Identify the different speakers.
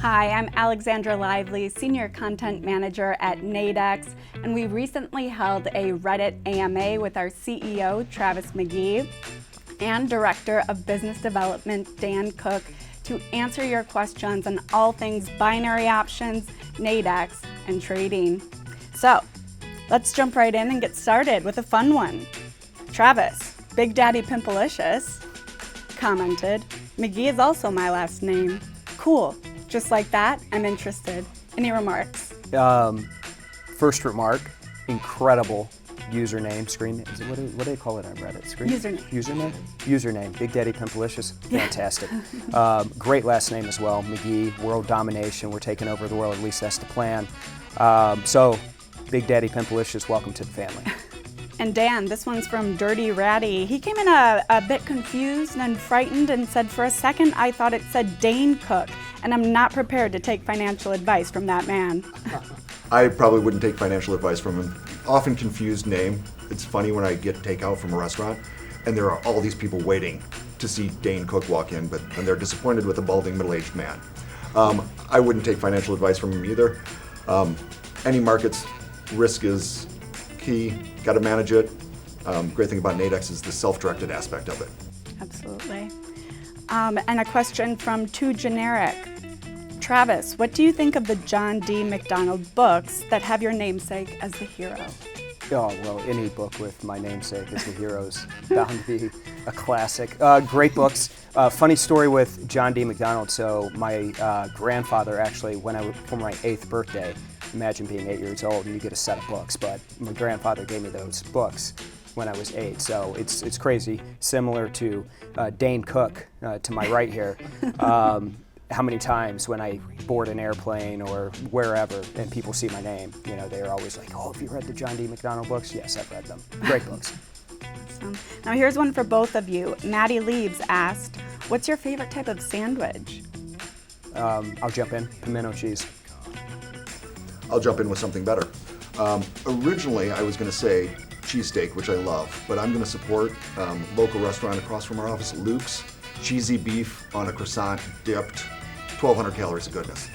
Speaker 1: Hi, I'm Alexandra Lively, Senior Content Manager at Nadex, and we recently held a Reddit AMA with our CEO, Travis McGhee, and Director of Business Development, Dan Cook, to answer your questions on all things binary options, Nadex, and trading. So, let's jump right in and get started with a fun one. Travis, Big Daddy Pimplicious, commented, McGhee is also my last name. Cool. Just like that, I'm interested. Any remarks?
Speaker 2: First remark, incredible username, screen, what do they call it on Reddit? Screen?
Speaker 1: Username.
Speaker 2: Username, Big Daddy Pimplicious, fantastic. Great last name as well, McGhee, world domination, we're taking over the world, at least that's the plan. So, Big Daddy Pimplicious, welcome to the family.
Speaker 1: And Dan, this one's from Dirty Ratty. He came in a bit confused and frightened and said, for a second, I thought it said Dane Cook, and I'm not prepared to take financial advice from that man.
Speaker 3: I probably wouldn't take financial advice from him. Often confused name. It's funny when I get takeout from a restaurant, and there are all these people waiting to see Dane Cook walk in, but and they're disappointed with a balding middle-aged man. I wouldn't take financial advice from him either. Any markets, risk is key, got to manage it. Great thing about Nadex is the self-directed aspect of it.
Speaker 1: Absolutely. And a question from Too Generic. Travis, what do you think of the John D. McDonald books that have your namesake as the hero?
Speaker 2: Oh, well, any book with my namesake as the hero's bound to be a classic. Great books. Funny story with John D. McDonald. So my grandfather actually, for my 8th birthday, imagine being 8 years old and you get a set of books, but my grandfather gave me those books when I was 8, so it's crazy. Similar to Dane Cook to my right here. How many times when I board an airplane or wherever and people see my name, you know, they're always like, oh, have you read the John D. McDonald books? Yes, I've read them. Great books.
Speaker 1: Awesome. Now here's one for both of you. Maddie Leaves asked, what's your favorite type of sandwich?
Speaker 2: I'll jump in, pimento cheese.
Speaker 3: I'll jump in with something better. Originally, I was going to say cheesesteak, which I love, but I'm going to support local restaurant across from our office, Luke's. Cheesy beef on a croissant dipped, 1,200 calories of goodness.